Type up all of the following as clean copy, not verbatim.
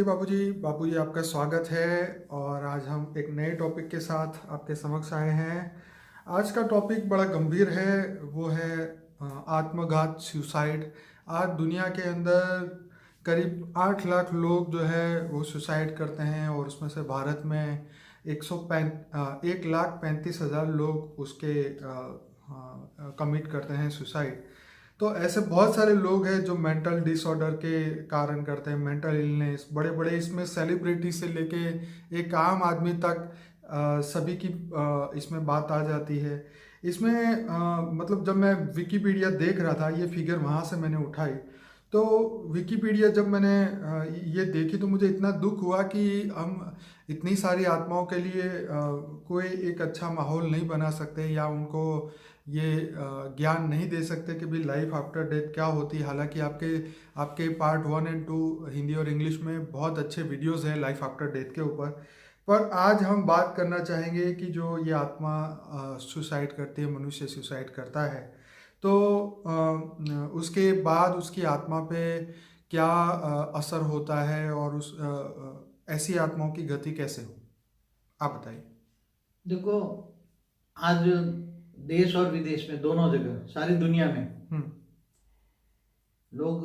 बाबूजी आपका स्वागत है। और आज हम एक नए टॉपिक के साथ आपके समक्ष आए हैं। आज का टॉपिक बड़ा गंभीर है, वो है आत्मघात, सुसाइड। आज दुनिया के अंदर करीब 8 लाख लोग जो है वो सुसाइड करते हैं, और उसमें से भारत में 1,35,000 लोग उसके कमिट करते हैं सुसाइड। तो ऐसे बहुत सारे लोग हैं जो मेंटल डिसऑर्डर के कारण करते हैं, मेंटल इलनेस। बड़े बड़े इसमें सेलिब्रिटी से लेके एक आम आदमी तक सभी की इसमें बात आ जाती है। इसमें मतलब जब मैं विकिपीडिया देख रहा था, ये फिगर वहाँ से मैंने उठाई, तो विकिपीडिया जब मैंने ये देखी तो मुझे इतना दुख हुआ कि हम इतनी सारी आत्माओं के लिए कोई एक अच्छा माहौल नहीं बना सकते, या उनको ये ज्ञान नहीं दे सकते कि भाई लाइफ आफ्टर डेथ क्या होती है। हालांकि आपके आपके पार्ट 1 और 2 हिंदी और इंग्लिश में बहुत अच्छे वीडियोस हैं लाइफ आफ्टर डेथ के ऊपर। पर आज हम बात करना चाहेंगे कि जो ये आत्मा सुसाइड करती है, मनुष्य सुसाइड करता है, तो उसके बाद उसकी आत्मा पे क्या असर होता है, और उस ऐसी आत्माओं की गति कैसे हो, आप बताइए। देखो, आज देश और विदेश में दोनों जगह सारी दुनिया में हम्म। लोग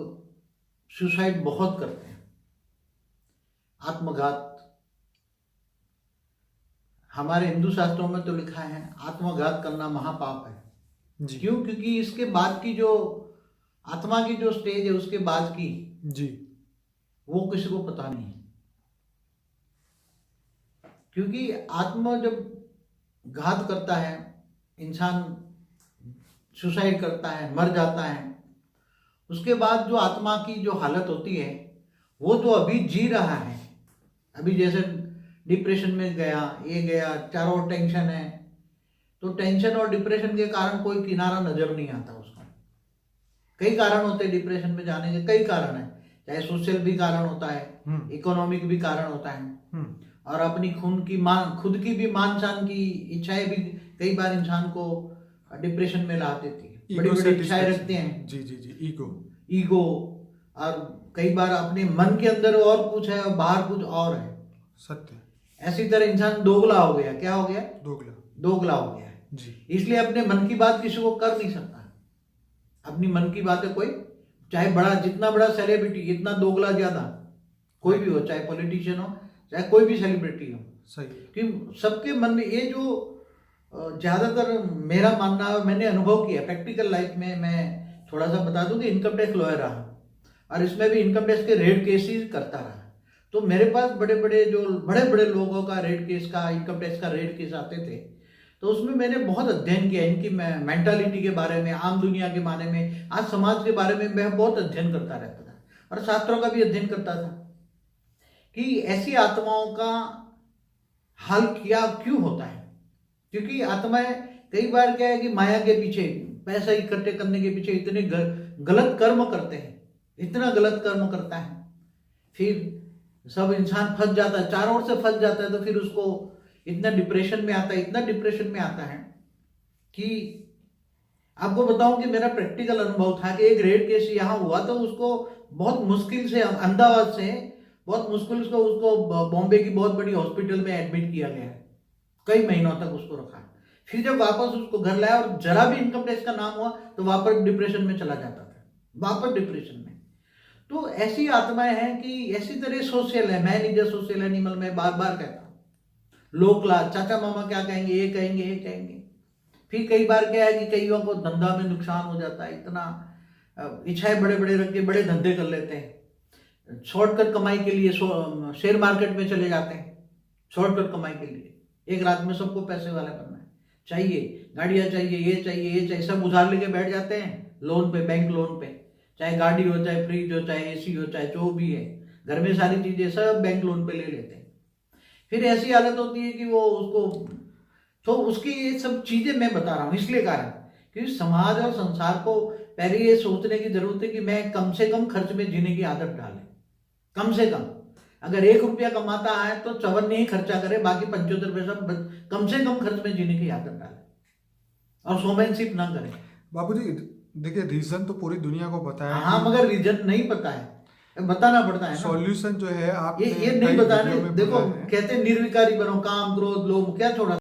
सुसाइड बहुत करते हैं। आत्मघात, हमारे हिंदू शास्त्रों में तो लिखा है आत्मघात करना महापाप है जी। क्यों? क्योंकि इसके बाद की जो आत्मा की जो स्टेज है उसके बाद की जी। वो किसी को पता नहीं है। क्योंकि आत्मा जब घात करता है, इंसान सुसाइड करता है, मर जाता है, उसके बाद जो आत्मा की जो हालत होती है वो तो अभी जी रहा है। अभी जैसे डिप्रेशन में गया, ये गया, चारों ओर टेंशन है, तो टेंशन और डिप्रेशन के कारण कोई किनारा नजर नहीं आता उसका। कई कारण होते हैं डिप्रेशन में जाने के, कई कारण है, चाहे सोशल भी कारण होता है, इकोनॉमिक भी कारण होता है, और अपनी खुद की भी मान शान की इच्छाएं भी कई बार इंसान को डिप्रेशन में ला देती है। बड़ी बड़ी इच्छाएं रखते हैं। जी जी जी, ईगो। और कई बार अपने मन के अंदर और कुछ है और बाहर कुछ और है। सत्य। ऐसी तरह इंसान दोगला हो गया। क्या हो गया? दोगला हो गया है जी। इसलिए अपने मन की बात किसी को कर नहीं सकता। अपनी मन की बातें कोई, चाहे बड़ा, जितना बड़ा सेलिब्रिटी, इतना दोगला ज्यादा, कोई भी हो, चाहे पॉलिटिशियन हो, चाहे कोई भी सेलिब्रिटी हो। सही। कि सबके मन में ये जो ज्यादातर मेरा मानना है, मैंने अनुभव किया प्रैक्टिकल लाइफ में। मैं थोड़ा सा बता दूं कि इनकम टैक्स लॉयर रहा, और इसमें भी इनकम टैक्स के रेड केस ही करता रहा। तो मेरे पास बड़े बड़े लोगों का रेड केस का, इनकम टैक्स का रेड केस आते थे। तो उसमें मैंने बहुत अध्ययन किया इनकी मेंटालिटी के बारे में, आम दुनिया के बारे में, आज समाज के बारे में मैं बहुत अध्ययन करता रहता था, और शास्त्रों का भी अध्ययन करता था कि ऐसी आत्माओं का हाल क्यों होता है। क्योंकि आत्माएं कई बार क्या है कि माया के पीछे, पैसा इकट्ठे करने के पीछे इतने गलत कर्म करते हैं, इतना गलत कर्म करता है, फिर सब इंसान फंस जाता है, चारों ओर से फंस जाता है। तो फिर उसको इतना डिप्रेशन में आता है, इतना डिप्रेशन में आता है कि आपको बताऊं कि मेरा प्रैक्टिकल अनुभव था कि एक रेड केस यहाँ हुआ, तो उसको बहुत मुश्किल से, अहमदाबाद से बहुत मुश्किल से उसको बॉम्बे की बहुत बड़ी हॉस्पिटल में एडमिट किया गया है। कई महीनों तक उसको रखा। फिर जब वापस उसको घर लाया और जरा भी इनकम टैक्स का नाम हुआ तो वापस डिप्रेशन में चला जाता था, वापस डिप्रेशन में। तो ऐसी आत्माएं हैं कि ऐसी तरह सोशल है, man is a social animal, मैं बार बार कहता हूँ। लोग क्लास, चाचा मामा क्या कहेंगे, ये कहेंगे, ये कहेंगे। फिर कई बार क्या है कि कईयों को धंधा में नुकसान हो जाता है, इतना इच्छाएं बड़े बड़े रख के बड़े धंधे कर लेते हैं, शॉर्टकट कमाई के लिए शेयर मार्केट में चले जाते हैं, शॉर्टकट कमाई के लिए। एक रात में सबको पैसे वाला बनना है, चाहिए गाड़ियां, चाहिए ये चाहिए, ये चाहिए, सब उधार लेके बैठ जाते हैं लोन पे, बैंक लोन पे। चाहे गाड़ी हो, चाहे फ्रिज हो, चाहे एसी हो, चाहे जो भी है, घर में सारी चीजें सब बैंक लोन पे ले लेते हैं। फिर ऐसी हालत होती है कि वो उसको, तो उसकी ये सब चीजें मैं बता रहा हूँ इसलिए कारण, क्योंकि समाज और संसार को पहले ये सोचने की जरूरत है कि मैं कम से कम खर्च में जीने की आदत डालें। कम से कम अगर 1 रुपया कमाता है तो 54 ही खर्चा करे, बाकी 75 पैसा कम से कम खर्च में जीने की आदत डाले, और शोमैनशिप ना करे। बाबूजी देखिए, रीजन तो पूरी दुनिया को पता है। हाँ, मगर रीजन नहीं पता है। बताना पड़ता है ना। सॉल्यूशन जो है आप ये नहीं बताने, देखो कहते हैं निर्विकारी बनो, काम क्रोध लोभ क्या छोड़ा